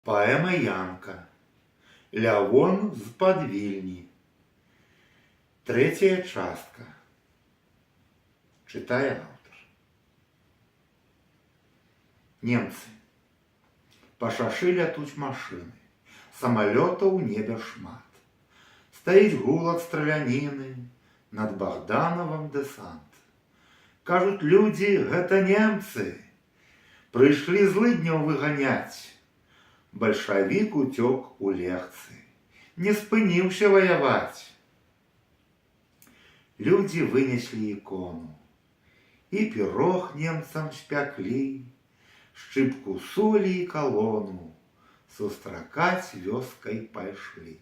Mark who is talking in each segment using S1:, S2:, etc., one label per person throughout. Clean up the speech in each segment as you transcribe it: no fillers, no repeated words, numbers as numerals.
S1: Поэма Янка. Лявон з-пад Вільні. Третья частка. Читає автор. Немцы. Па шашы лятуць машыны. Самалётаў у небе шмат. Стаіць гулак страляніны. Над Богдановым дэсант. Кажуць людзі, гэта немцы. Прыйшлі злыдняў выганяць. Бальшавік уцёк у легцы. Не спыніўся ваяваць. Людзі вынеслі ікону. І пірог немцам спяклі, шчыпку солі і калону сустракаць вёскай пайшлі.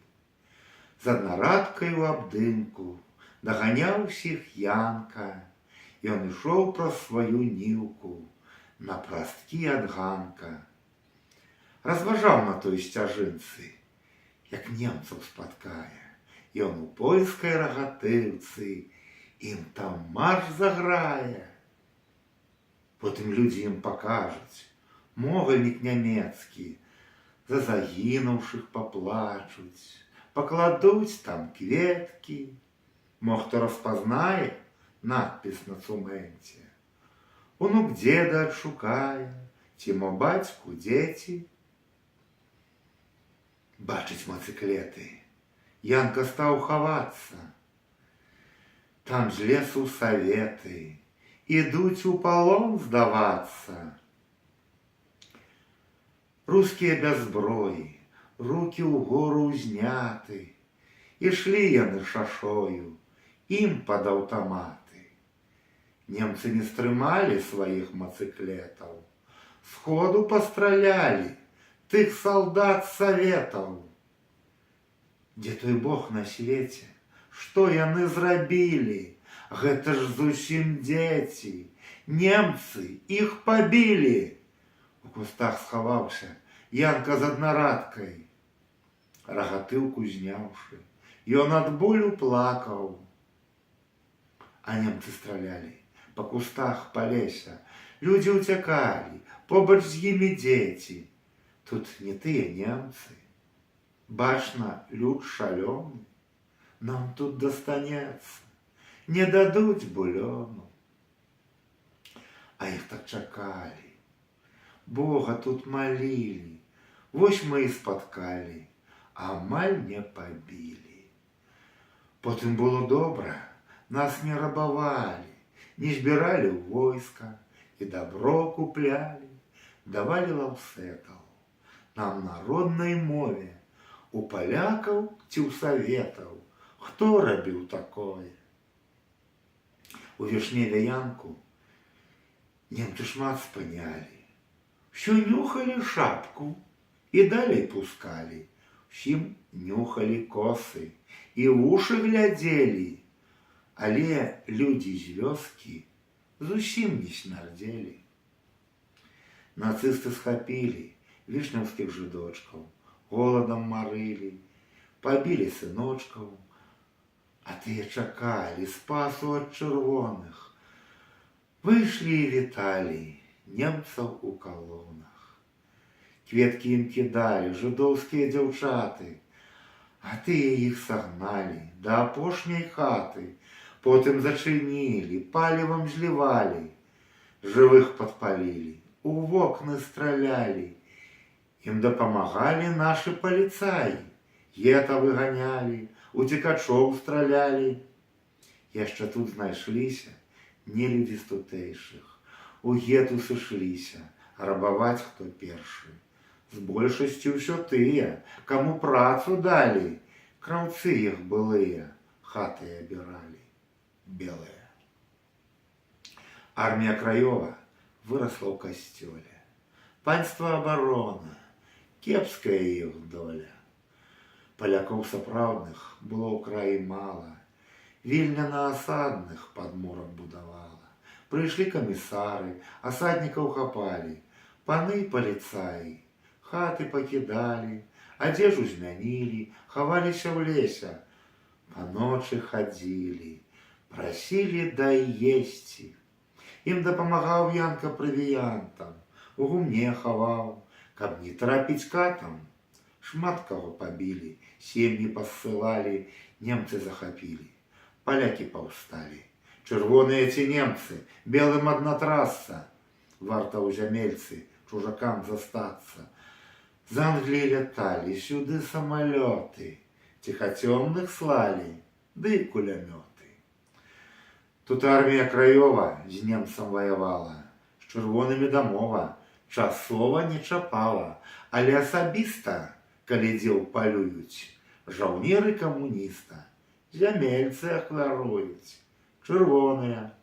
S1: З аднарадкай у абдымку даганяў усіх Янка. Ён ішоў праз сваю ніўку на прасткі ад ганка. Разважаў на той сцяжынцы, як немцаў спаткае. Ён у польскай рагатыўцы ім там марш заграе. Потым людзі ім пакажуць могільнік нямецкі, за загінуўшых паплачуць, пакладуць там кветкі. Мо хто распазнае надпіс на цуменце, унук дзеда адшукае, ці мо бацьку дзеці. Бачыць мацыклеты. Янка стаў хавацца. Там з лесу саветы ідуць у палон здавацца. Рускія без зброі, рукі ўгору ўзняты. Ішлі яны шашою, ім пад аўтаматы. Немцы не стрымалі сваіх мацыклетаў. Сходу пастралялі тых салдат саветаў. Дзе той Бог на свеце? Што яны зрабілі? Гэта ж зусім дзеці. Немцы іх пабілі. У кустах схаваўся Янка з аднарадкай. Рагатыўку зняўшы, ён ад болю плакаў. А немцы стралялі па кустах, па лесе. Людзі ўцякалі, побач з імі дзеці. Тут не тыя немцы. Бачна, люд шалёны. Нам тут дастанецца. Не дадуць булёну. А іх так чакалі. Бога тут малілі. Вось мы і спаткалі. Амаль не пабілі. Потым было добра. Нас не рабавалі. Не збіралі ў войска. І дабро куплялі. Давалі лаўсетаў. Нам на роднай мове. У палякаў ці ў саветаў. Хто рабіў такое? У вішневе Янку немцы шмат спынялі. Усё нюхалі шапку і далей пускалі. Усім нюхалі косы і вушы глядзелі. Але людзі з вёскі зусім не смярдзелі. Нацысты схапілі вішняўскіх жыдочкаў, голадам марылі, пабілі сыночкаў, а тыя чакалі спасу ад чырвоных. Выйшлі і віталі немцаў у калонах. Кветкі ім кідалі жыдоўскія дзяўчаты, а тыя іх сагналі да апошняй хаты, потым зачынілі, палівам злівалі, жывых падпалілі, у вокны стралялі. Ім дапамагалі нашы паліцаі, гета выганялі, уцекачоў стралялі. Яшчэ тут знайшліся нелюдзі з тутэйшых. У гету сышліся, рабаваць хто першы. З большасцю ўсё тыя, каму працу далі. Краўцы іх былыя, хаты абіралі, белыя. Армія Краёва вырасла ў касцёле. Панства абарона, кепская іх доля. Палякоў сапраўдных было ў краі мала. Вільня на асадных пад мурам будавала. Прыйшлі камісары, асаднікаў хапалі. Паны паліцаі хаты пакідалі, адзежу змянілі, хаваліся ў лесе. Па ночы хадзілі, прасілі дай есці. Ім дапамагаў Янка правіянтам, у гумне хаваў, Каб не трапіць катам, шмат каго пабілі, сем'і пассылалі, немцы захапілі, палякі паўсталі. Чырвоныя ці немцы, белым адна трасса, варта ў зямельцы чужакам застацца. З Англіі ляталі сюды самалёты, ціхацёмных слалі, ды кулямёты. Тут армія краёва з немцам ваявала, з чырвонымі дамова, часова не чапала, але асабіста, калі дзе ўпалююць, жаўнеры камуніста, зямельцы ахвяруюць, чырвоныя.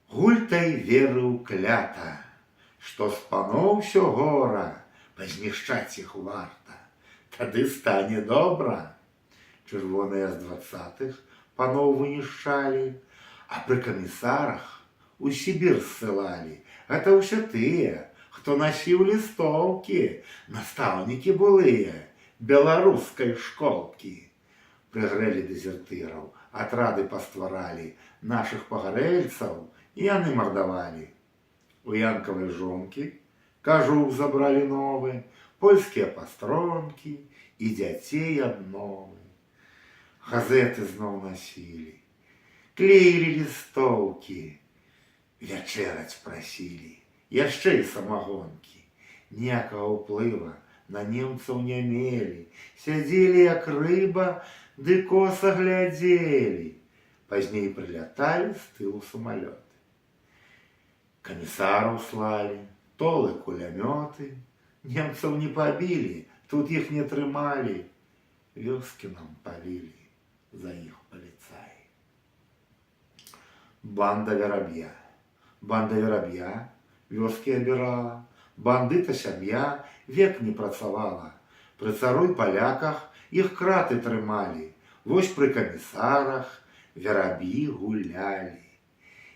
S1: Гультай верыў клята, што з паноў усё гора, пазнішчаць іх варта, тады стане добра. Чырвоныя з 20-х паноў вынішчалі, а пры камісарах у Сібір ссылалі. Гэта ўсё тыя, хто насіў лістоўкі, настаўнікі былыя беларускай школкі. Прыгрэлі дэзертыраў, атрады пастваралі, нашых пагарэльцаў яны мардавалі. У янкавай жонкі кажух забралі новы, польскія пастронкі і дзяцей адновы. Газеты зноў насілі, клеілі лістоўкі, вячэраць прасілі, яшчэ і самагонкі. Ніякага ўплыва на немцаў не мелі, сядзелі як рыба, ды коса глядзелі. Пазней прыляталі з тылу самалёты. Камісараў слалі, толы кулямёты, немцаў не пабілі, тут іх не трымалі, вёскі нам палілі за іх паліцаі. Банда вераб'я вёскі абірала, бандыта сям'я век не працавала. Пры цару і паляках іх краты трымалі, вось пры камісарах вераб'і гулялі.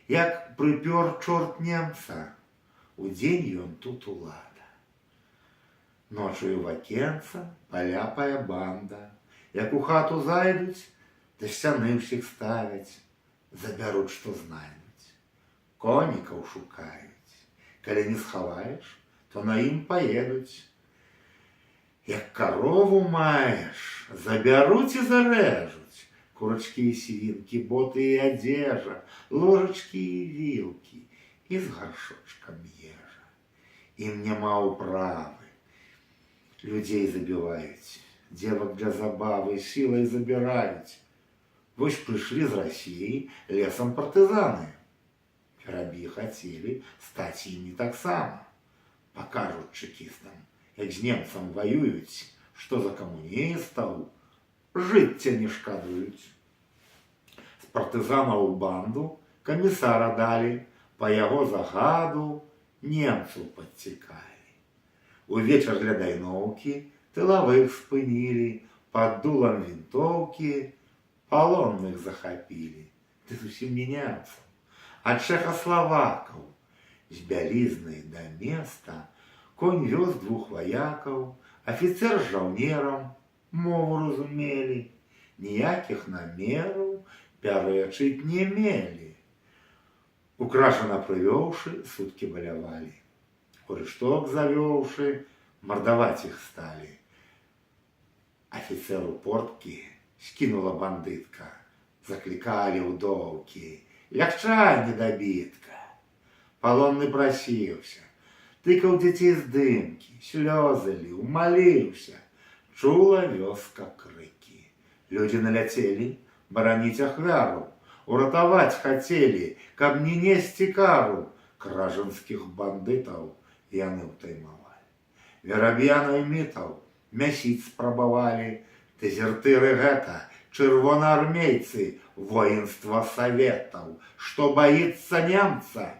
S1: Як прыпёр чорт немца, удзень ён тут улада. Ночаю в акенца паляпая банда, як у хату зайдуць, да сцяны ўсіх ставяць, забяруць, што знайдуць. Конікаў шукаюць, калі не схаваеш, то на ім паедуць. Як карову маеш, забяруць і зарэжуць, курачкі і свінкі, боты і адзежа, ложачкі і вілкі, і з гаршочкам ежа. Ім няма ўправы. Людзей забіваюць, дзевак для забавы сілай забіраюць. Вось прыйшлі з Расіі лесам партызаны. Вераб'і хацелі стаць імі таксама. Пакажуць чэкістам, як з немцам ваююць, што за камуністаў жыцця не шкадуюць. З партызанаў у банду камісара далі, па яго загаду немцаў падцікалі. Увечар для дайноўкі тылавых спынілі, пад дулам вінтоўкі палонных захапілі. Ды зусім не немцаў, а чэхаславакаў. З бялізнай да места конь вёз 2 ваякаў, афіцэр з жаўнерам мову разумелі, ніякіх намераў пярэчыць не мелі. Украшана прывёўшы, суткі балявалі. У рышток завёўшы, мардаваць іх сталі. Афіцэру порткі скінула бандытка, заклікалі ў доўкі: лягчай, недабітка. Палонны прасіўся, тыкаў дзяцей з дымкі, слёзы ліў, маліўся. Чула вёска крыкі. Людзі наляцелі бараніць ахвяру, уратаваць хацелі, каб не несці кару. Кражанскіх бандытаў яны ўтаймавалі. Вераб'я наймітаў мясіць спрабавалі. Дэзертыры гэта чырвонаармейцы воінства саветаў, што баіцца немца.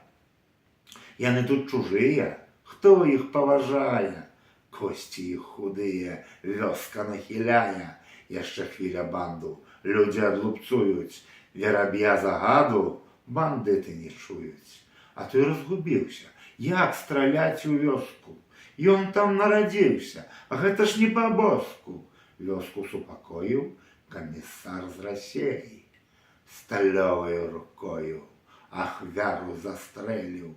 S1: Яны тут чужыя, хто іх паважае? Косці іх худыя, вёска нахіляе. Яшчэ хвіля банду людзі адлупцуюць, вераб'я загаду бандыты не чуюць. А той разгубіўся, як страляць у вёску. Ён там нарадзіўся, а гэта ж не па-боску. Вёску супакоіў камісар з Расіі. Сталёваю рукою ахвяру застрэліў.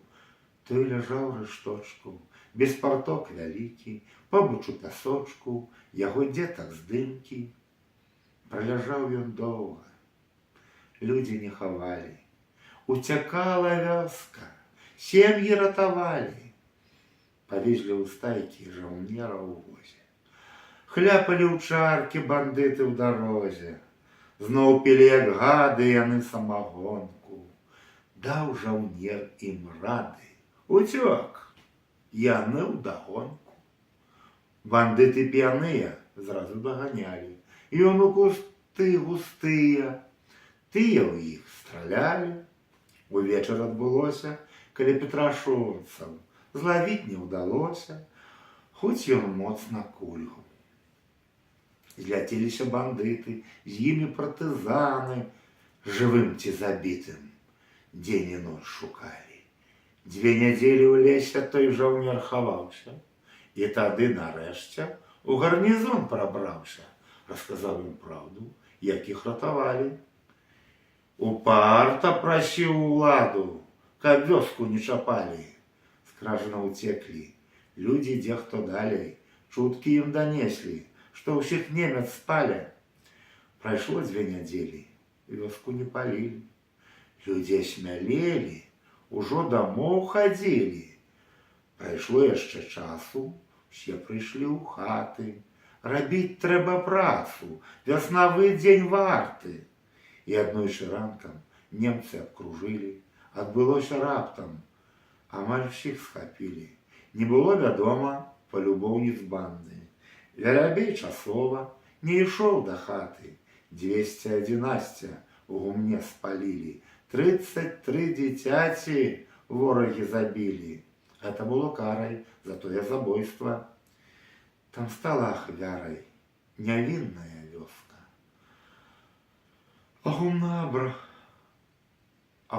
S1: Той ляжаў рышточку, беспарток вялікі, побач у пясочку, яго дзетак здымкі. Праляжаў ён доўга, людзі не хавалі, уцякала вёска, сем'і ратавалі. Павезлі ў стайкі жаўнера ў возе, хляпалі ў чаркі бандыты ў дарозе, зноў пілі, як гады, яны самагонку. Даў жаўнер ім рады, уцёк, яны ўдагонку. Бандыты п'яныя зразу даганялі, ён у кусты густыя, тыя ў іх стралялі. Увечар адбылося, каля петрашоўцаў, злавіць не ўдалося, хоць ён моцна кульгу. Зляцеліся бандыты, з імі партызаны, жывым ці забітым дзень і ноч шукалі. 2 нядзелі ў лесе той жаўнер хаваўся, і тады нарэшце у гарнізон прабраўся, расказаў ім праўду, як іх ратавалі. Упарта прасіў уладу, каб вёску не чапалі. Скражана ўцеклі, людзі дзе хто далей, чуткі ім данеслі, што ўсіх немец спаля. Прайшло 2 нядзелі, вёску не палілі. Людзі асмялелі, ужо дамоў хадзілі. Прайшло яшчэ часу, усе прыйшлі ў хаты. Рабіць трэба працу, вяснавы дзень варты. І аднойчы ранкам немцы абкружылі, адбылося раптам, амаль усіх схапілі. Не было вядома палюбоўніц банды. Верабей часова не ішоў да хаты, 211 у гумне спалілі, 33 дзіцяці ворагі забілі. Гэта было карай за тое забойства. Там стала ахвярай нявінная вёска. А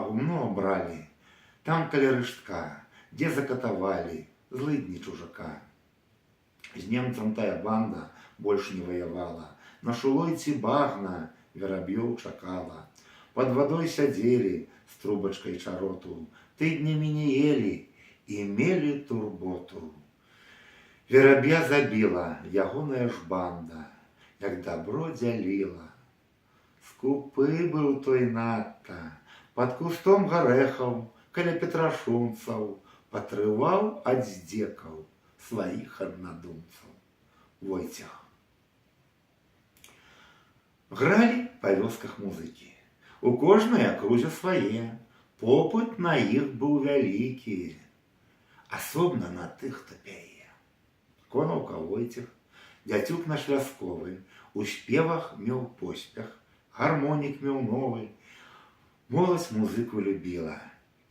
S1: гумно абралі, там каля рыштка, дзе закатавалі злыдні чужака. З немцам тая банда больш не ваявала, на шулойці багна вераб'ёў чакала. Пад вадой сядзелі з трубачкай чароту, тыднямі не елі і мелі турботу. Вераб'я забіла ягоная ж банда, як дабро дзяліла. Скупы быў той надта, пад кустом гарэхаў, каля петрашунцаў, патрываў ад здзекаў сваіх аднадумцаў. Войцех. Гралі па вёсках музыкі. У кожнай акрузе свае, попыт на іх быў вялікі, асобна на тых, хто пяе. Конаўка Войцех, дзяцюк наш вясковы, у спевах меў поспех, гармонік меў новы. Моладзь музыку любіла,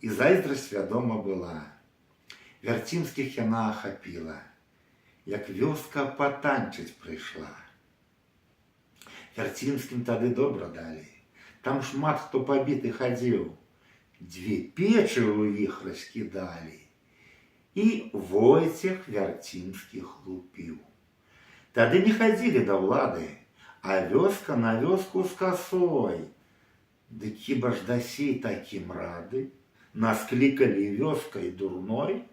S1: і зайздрасць вядома была. Вярцімскіх яна ахапіла, як вёска патанчыць прыйшла. Вярцімскім тады добра далі, там шмат хто пабіты хадзіў, 2 печы ў іх раскідалі, і Войцех Вярцімскі хлупіў. Тады не хадзілі да ўлады, а вёска на вёску з касой. Дык хіба ж дасі такім рады? Нас клікалі вёскай дурной?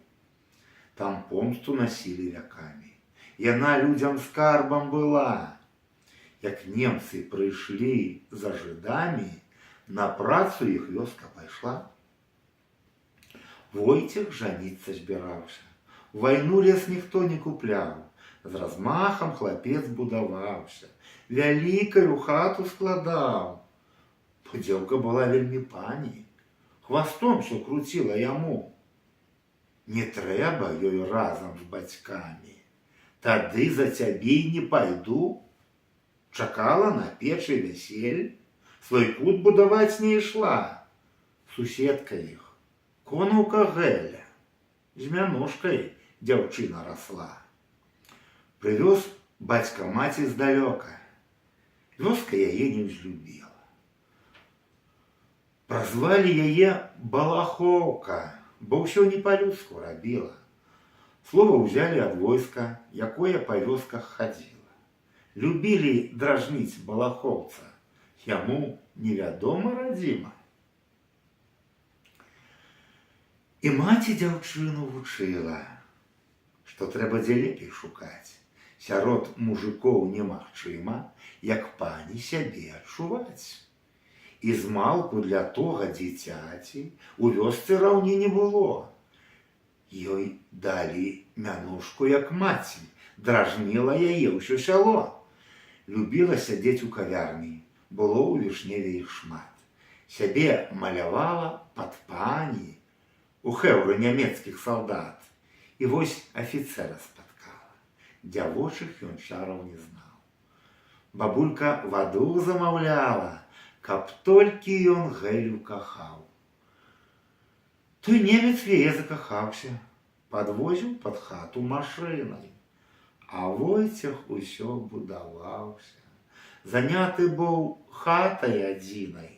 S1: Там помсту насілі вякамі. Яна людзям скарбам была. Як немцы прыйшлі за жыдамі, на працу іх вёска пайшла. Войцех жаніцца збіраўся. Вайну лес ніхто не купляў. З размахам хлапец будаваўся. Вялікаю хату складаў. Дзеўка была вельмі пані. Хвастом всё круціла яму. Не трэба ёй разам з бацькамі. Тады за цябе не пайду. Чакала на печы вясель, свой кут будаваць не ішла. Суседка іх, конаўка Гэля, з мянушкай дзяўчына расла. Прывёз бацька маці здалёка, вёска яе не ўзлюбіла. Празвалі яе Балахоўка, бо ўсё не па-людску рабіла. Слова ўзялі ад войска, якое па вёсках хадзіла. Любілі дражніць балахоўца, яму невядома радзіма. І маці дзяўчыну вучыла, што трэба дзе лепей шукаць. Сярод мужикоў немагчыма, як пані сябе адчуваць. І змалку для тога дзіцяці у вёсцы раўні не было. Ёй далі мянушку як маці, дражніла яе ўсё сяло. Любіла сядзець у кавярні, было ў вішневе іх шмат. Сябе малявала пад пані у хэўры нямецкіх салдат. І вось афіцэра спаткала. Дзявочых ён чараў не знаў. Бабулька ваду замаўляла, каб толькі ён Гэлю кахаў. Той немец яе закахаўся, падвозіў пад хату машынай. А Войцех усё будаваўся, заняты быў хатай адзінай.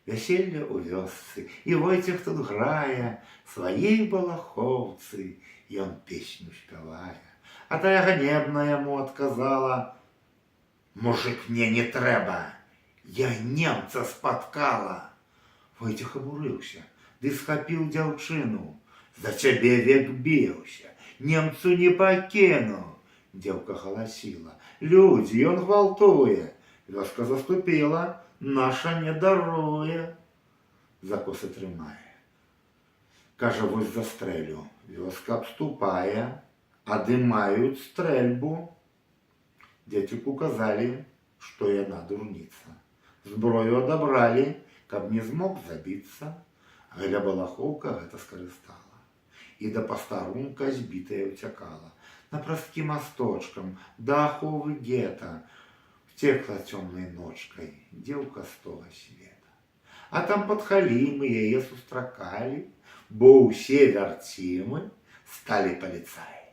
S1: Вяселле ў вёсцы, і Войцех тут грае, сваей балахоўцы ён песню спявае. А тая ганебна яму адказала: «Мужик мне не трэба, я немца спаткала». Войцех абурыўся, ды схапіў дзяўчыну: «За цябе век біўся, немцу не пакіну». Дзеўка галасіла: «Людзі, ён гвалтуе». Вёска заступіла: «Наша не даруе». Закосы трымае. Кажа: «Вось застрэлю». Вёска абступае, адымаюць стрэльбу. Дзеці указалі, што яна дурніца. Зброю адабралі, каб не змог забіцца. Галя балахоўка гэта скарыстала. І да пастарунка збітая ўцякала. Напрасткі масточкам, да аховы гета втекла цёмнай ночкай дзеўка з тога света. А там пад халімы яе сустракалі, бо ўсе вярцімы сталі паліцаі.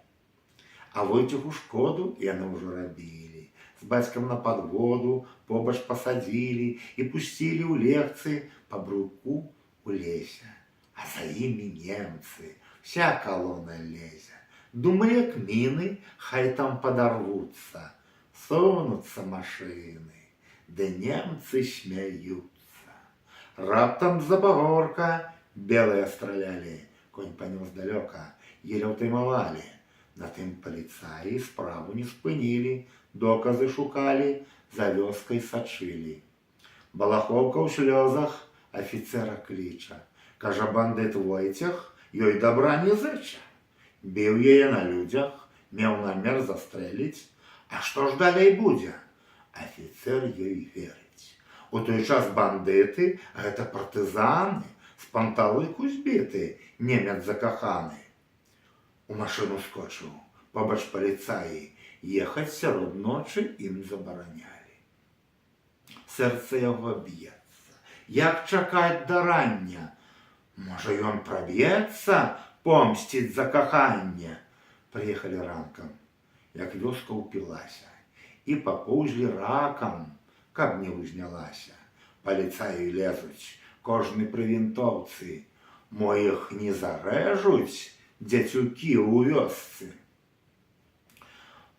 S1: А Войцеху шкоду яны ўжо рабілі. З бацькам на падводу побач пасадзілі і пусцілі ў лекцыі па бруку у лесе. А за імі немцы, вся калона лезе. Думалі, як міны, хай там падарвуцца. Сунуцца машыны, ды немцы смяюцца. Раптам з-за пагорка белыя стралялі. Конь панёс далёка, еле ўтаймавалі. На тым паліцаі справу не спынілі, доказы шукалі, за вёскай сачылі. Балахоўка ў слёзах афіцэра кліча. Кажа: «Бандыт Войцех ёй добра не зыча. Біў яе на людзях, меў намер застрэліць. А што ж далей будзе?» Афіцэр ёй верыць. У той час бандыты — гэта партызаны, з панталыку збіты, немец закаханы. У машыну скочыў, побач паліцаі, ехаць сярод ночы ім забаранялі. Сэрца яго б'ецца. Як чакаць да рання? Можа, ён праб'ецца помсціць за каханне? Прыехалі ранкам, як вёска ўпілася, і папоўзлі ракам, каб не ўзнялася. Паліцаі лезуць, кожны пры вінтоўцы. Мо іх не зарэжуць дзецюкі ў вёсцы.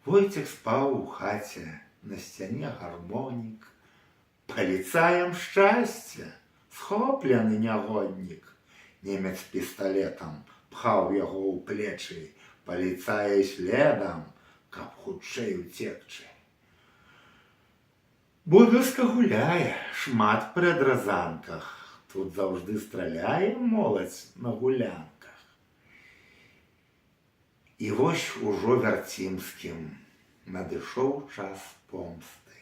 S1: Войцех спаў у хаце, на сцяне гармонік. Паліцаям шчасце, схоплены нягоднік. Немец пісталетам пхаў яго ў плечы, паліцаі следам, каб хутчэй уцекчы. Бо вёска гуляе, шмат пры адразанках. Тут заўжды страляе моладзь на гулянках. І вось ужо вярцімскім надышоў час помсты.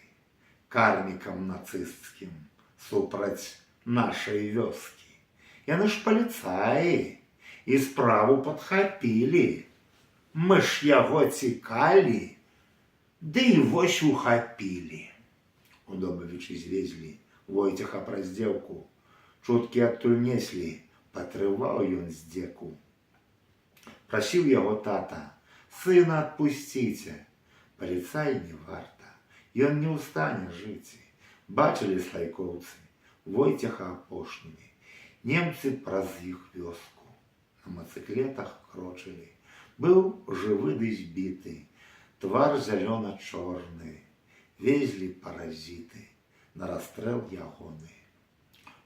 S1: Карнікам нацысцкім супраць нашай вёскі. Яны ж паліцаі і справу падхапілі. Мы ж яго цікалі, ды і вось ухапілі. Удобавічы звезлі Войцеха праз дзеўку. Чуткі адтуль неслі, патрываў ён здзеку. Прасіў яго тата: «Сына адпусціце». Паліцай не варта, ён не ў стане жыць. Бачылі слайкоўцы Войцеха апошнімі. Немцы праз іх вёску на мацыклетах крочылі. Быў жывы ды збіты, твар зялёна-чорны. Везлі паразіты на расстрэл ягоны.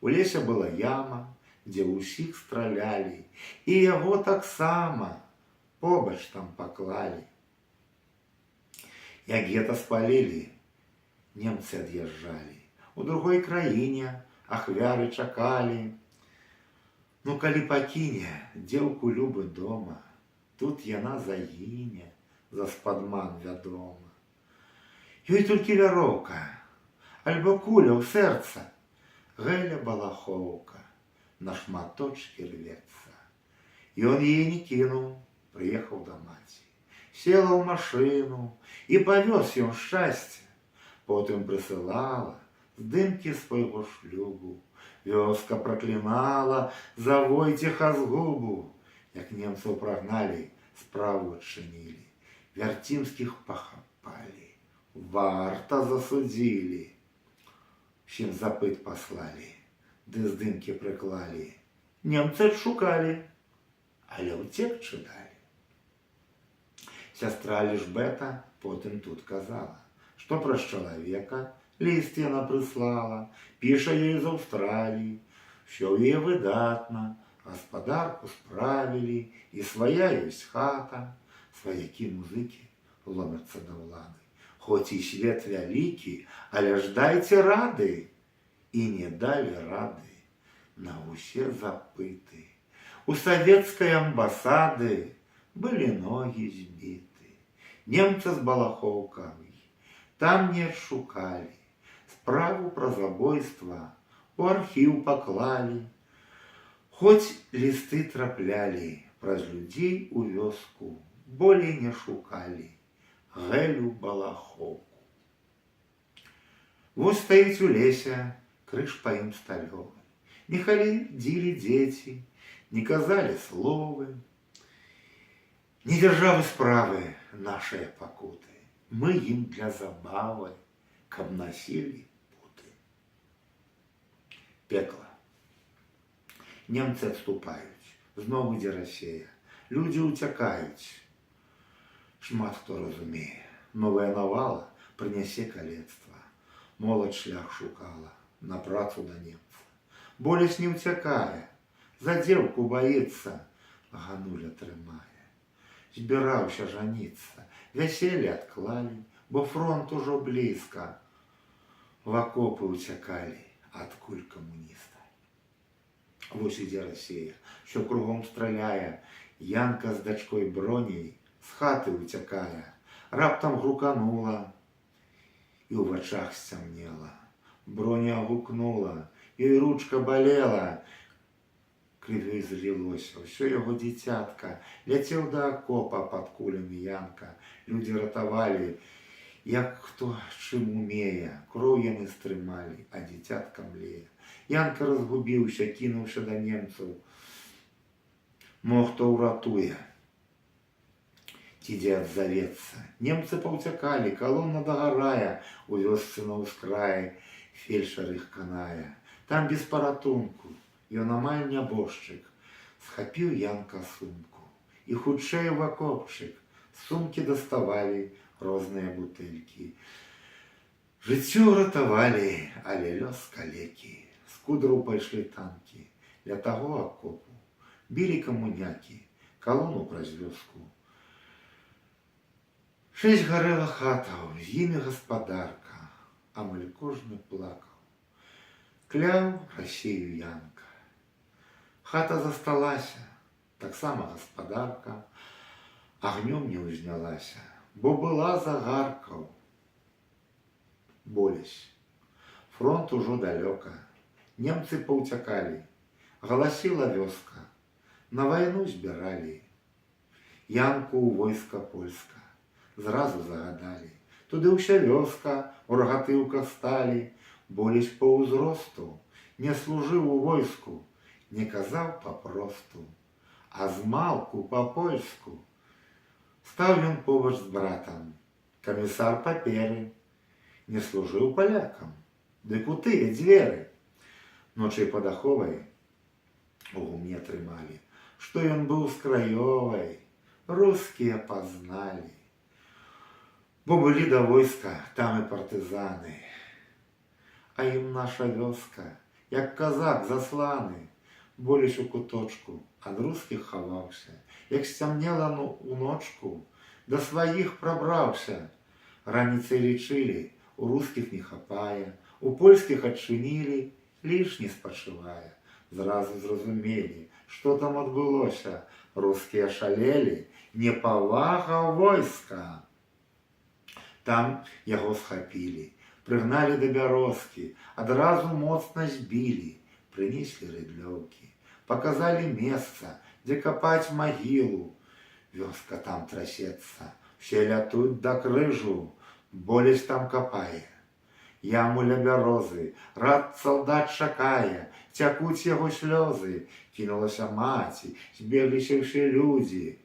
S1: У лесе была яма, дзе ўсіх стралялі, і яго таксама побач там паклалі. Як гета спалілі, немцы ад'язджалі. У другой краіне ахвяры чакалі. Ну, калі пакіне дзеўку любы дома, тут яна загіне, за спадман вядома. Ёй толькі вяроўка, альбо куля ў сэрца, гэля балахоўка на шматочкі рвецца. Ён яе не кінуў, прыехаў да маці, села ў машыну і павёз ён шчасце. Потым прысылала здымкі свайго шлюбу. Вёска праклінала за Войцеха згубу. Як немцаў прагналі, справу адчынілі, Вярцімскіх пахапалі, варта засудзілі. Усім запыт паслалі, ды здымкі прыклалі. Немцы адшукалі, але ўцекчы далі. Сястра Лішбета потым тут казала, што праз чалавека ліст яна прыслала, піша ёй з Аўстраліі. Усё ў яе выдатна, гаспадарку справілі, і свая ёсць хата, сваякі музыкі ломяцца да ўлады. Хоць і свет вялікі, але ж дайце рады. І не далі рады на ўсе запыты. У савецкай амбасады былі ногі збіты. Немцы з балахоўкамі там не адшукалі. Справу пра забойства у архіў паклалі. Хоць лісты траплялі праз людзей у вёску, болей не шукалі Гэлю балахоўку. Вось стаіць у лесе крыж па ім сталёвы. Не хадзілі дзеці, не казалі словы. Не дзяржавы справы нашыя пакуты. Мы ім для забавы, каб насілі путы. Пекла. Немцы адступаюць, зноў ідзе Расія. Людзі ўцякаюць. Шмат хто разумее, новая навала прынясе калецтва. Моладзь шлях шукала на працу да немца. Болесь не ўцякае, за дзеўку баіцца, гануля трымае. Збіраўся жаніцца, вяселле адклалі, бо фронт ужо блізка. В акопы ўцякалі ад куль камуніста. Вось ідзе Расія, що кругом страляе. Янка з дачкой Броняй з хаты ўцякае. Раптам груканула, і ў вачах сцямнела. Броня гукнула, ёй ручка балела. Крывёй залілося, ўсё яго дзіцятка. Ляцеў да акопа пад кулямі Янка. Людзі ратавалі, як хто чым умее. Кроў яны стрымалі, а дзіцятка млее. Янка разгубіўся, кінуўся да немцаў. Мо хто ўратуе, ці дзе адзавецца. Немцы паўцякалі, калона дагарае, у вёсцы на ўскраі фельчар іх канае. Там без паратунку, ён амаль нябожчык, схапіў Янка сумку. І хутчэй в акопчык, з сумкі даставалі розныя бутэлькі. Жыццё ратавалі, але лёс калекі. З кудраў пайшлі танкі, ля таго акопу. Білі камунякі, калону праз вёску. 6 гарэла хатаў, з імі гаспадарка, амаль кожны плакаў. Кляў Расію Янка. Хата засталася, таксама гаспадарка, агнём не ўзнялася, бо была загаркаў. Болесь. Фронт ужо далёка, немцы паўцякалі, галасіла вёска, на вайну збіралі. Янку ў войска польска зразу загадалі. Туды ўся вёска у рагатыўках сталі. Болесь по ўзросту не служыў у войску, не казаў папросту, а змалку па-польску. Стаў ён побач з братам, камісар паперы, не служыў палякам, дык у тыя дзверы. Ночай пад аховай у гумне трымалі, што ён быў з краёвай, рускія пазналі. Бо былі да войска там і партызаны, а ім наша вёска, як казак засланы, Боліч у куточку ад рускіх хаваўся, як сцямнела у ночку, да сваіх прабраўся. Раніцай лічылі, у рускіх не хапае, у польскіх адчынілі, лішні спачывае. Зразу зразумелі, што там адбылося. Рускія шалелі, непавага войска. Там яго схапілі, прыгналі да бярозкі, адразу моцна збілі, прынеслі рыдлёўкі, паказалі месца, дзе капаць магілу. Вёска там трасецца, все лятуць да крыжу, Болесь там капае. Яму ля бярозы, рад салдат чакае, цякуць яго слёзы. Кінулася маці, збегліся ўсе людзі.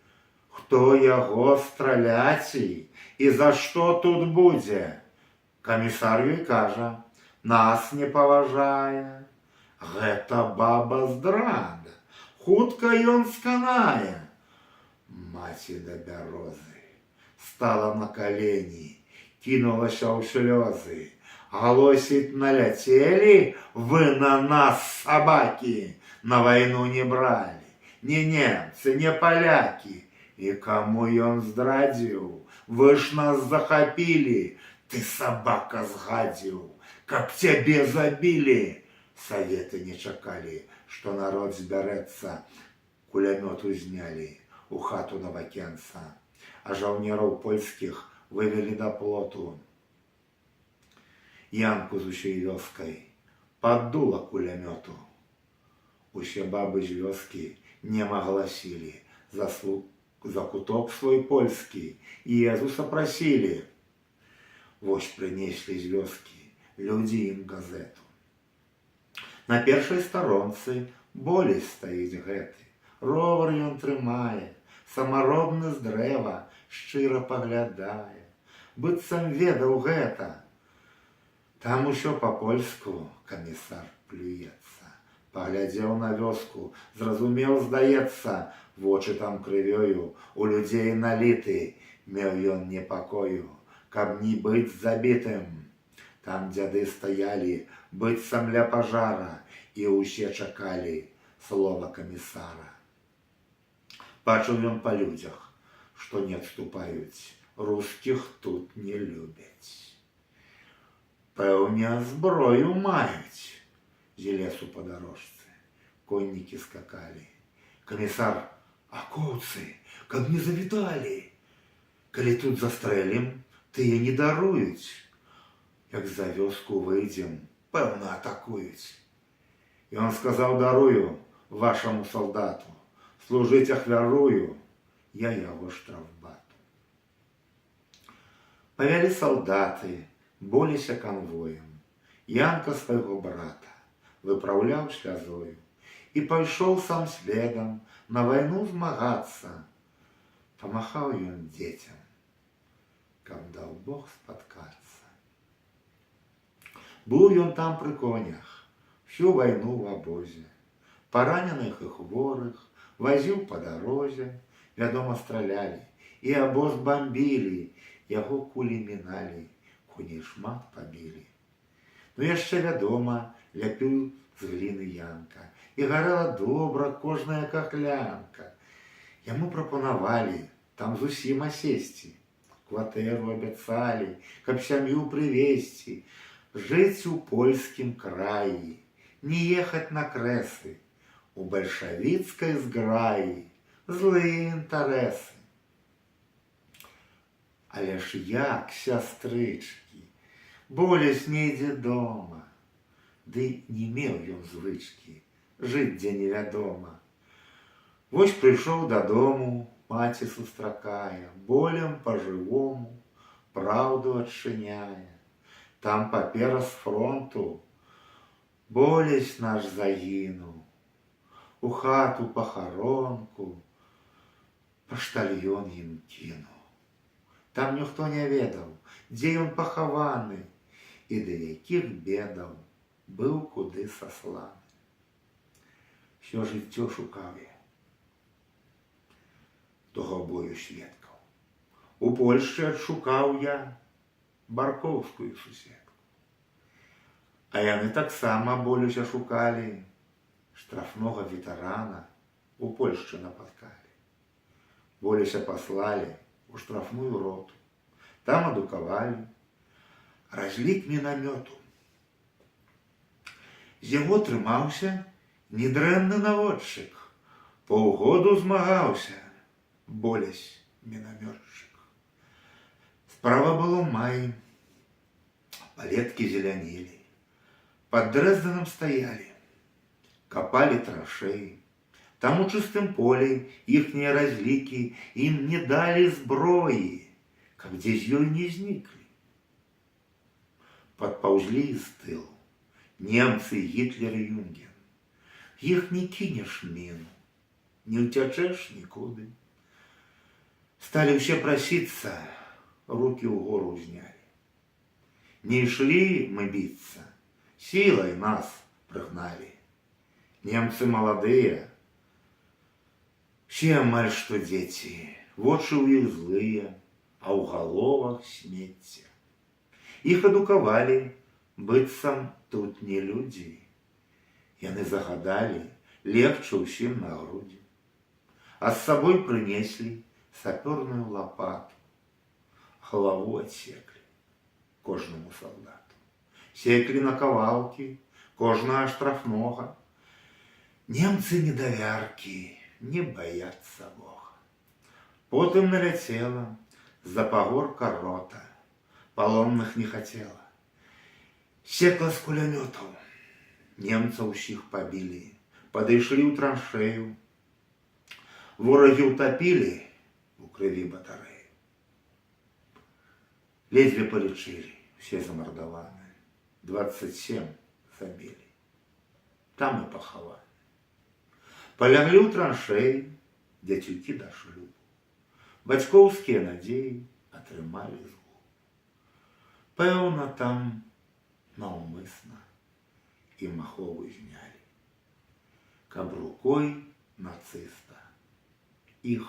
S1: Хто яго страляці? І за што тут будзе? Камісар ёй кажа, нас не паважае. Гэта баба здрада, хутка ён сканае. Маці да бярозы стала на калені, кінулася ў слёзы. Галосіць, наляцелі вы на нас, сабакі, на вайну не бралі, не немцы, не палякі. І каму ён здрадзіў? Вы ж нас захапілі, ты, сабака, згадзіў, каб цябе забілі. Саветы не чакалі, што народ збярэцца, кулямёт узнялі, у хату навакенца, а жаўнераў польскіх вывелі да плоту. Янку з усёй вёскай паддула кулямёту. Усе бабы з вёскі нема гласілі, за куток свой польскі Езуса прасілі. Вось прынеслі з вёскі людзі ім газету. На першай старонцы Болесь стаіць гэты, ровар ён трымае, самаробны з дрэва, шчыра паглядае, быццам ведаў гэта. Там усё па-польску, камісар плюецца. Паглядзеў на вёску, зразумеў, здаецца, вочы там крывёю, у людзей наліты, меў ён непакою, каб не быць забітым. Там дзяды стаялі, быццам ля пажара, і ўсе чакалі слова камісара. Бачыў ён па людзях, што не адступаюць, рускіх тут не любяць. Пэўне, зброю маюць, з лесу па дарожцы. Коннікі скакалі. Камісар, акоўцы, каб не завіталі. Калі тут застрэлім, тыя не даруюць. Як за вёску выйдзем, пэўна, атакуюць. Ён сказаў, дарую вашаму салдату, служыць ахвярую, я яго штрафбату. Павялі салдаты, Болеся канвоем. Янка свайго брата выпраўляў слязою і пайшоў сам следам на вайну змагацца. Памахаў ён дзецям, каб даў Бог спаткацца. Быў ён там пры конях, всю вайну в абозе. Параненых і хворых вазіў па дарозе, вядома, стралялі, і абоз бамбілі, яго кулі міналі, коней шмат пабілі. Ну яшчэ, вядома, ляпіў з гліны Янка, і гарэла добра кожная кахлянка. Яму прапанавалі там зусім асесці, кватэру абяцалі, каб сям'ю прывезці, жыць у польскім краі, не ехаць на крэсы, у бальшавіцкай зграі, злыя інтарэсы. Але ж як, сястрычкі, Болесь не ідзе дома, ды не меў ён звычкі жыць дзе невядома. Вось прыйшоў дадому, маці сустракае, болем па-жывому праўду адчыняе. Там папера з фронту, Болесь наш загінуў, у хату пахаронку паштальён ім кінуў. Там ніхто не ведаў, дзе ён пахаваны і да якіх бедаў быў куды сасланы. Всё жыццё шукаў я того бою сведкаў. У Польшчы адшукаў я баркоўскую суседку. А яны таксама Болеся шукалі, штрафного ветерана у Польшчы напаткалі. Волеся паслалі у штрафную роту. Там адукавалі, разлік мінамёту. З яго трымаўся недрэнны наводчык. Паўгоду змагаўся Болесь мінамётчык. Справа было ў маі. Палеткі зелянелі. Пад Дрэздзенам стаялі. Капалі траншэі. Там у чыстым полі іхнія разлікі ім не далі зброі, каб дзе з ёй не зніклі. Падпаўзлі з тылу немцы, Гітлер і Юнген. Іх не кінеш міну, не ўцячэш нікуды. Сталі ўсе прасіцца, рукі ўгору ўзнялі. Не ішлі мы біцца, сілай нас прыгналі. Немцы маладыя, все амаль што дзеці, вочы ў іх злыя, а ў галовах смецце. Іх адукавалі, быццам тут не людзі. Яны загадалі легчы ўсім на грудзі. А з сабой прынеслі сапёрную лапату. Галаву адсеклі кожнаму салдату. Секлі на кавалкі кожнага штрафнога. Немцы недавяркі, не баяцца Бога. Потым наляцела з-за пагорка рота. Палонных не хацела. Секла з кулямётаў. Немцаў усіх пабілі. Падышлі ў траншэю. Ворагі ўтапілі у крыві батарэю. Ледзьве палічылі, усе замардаваны. 27 забілі. Там і пахаваны. Паляглі ў траншэі дзяцюкі да шлюбу. Бацькоўскія надзеі атрымалі згубу. Пэўна, там наўмысна ім ахову знялі, каб рукой нацыста іх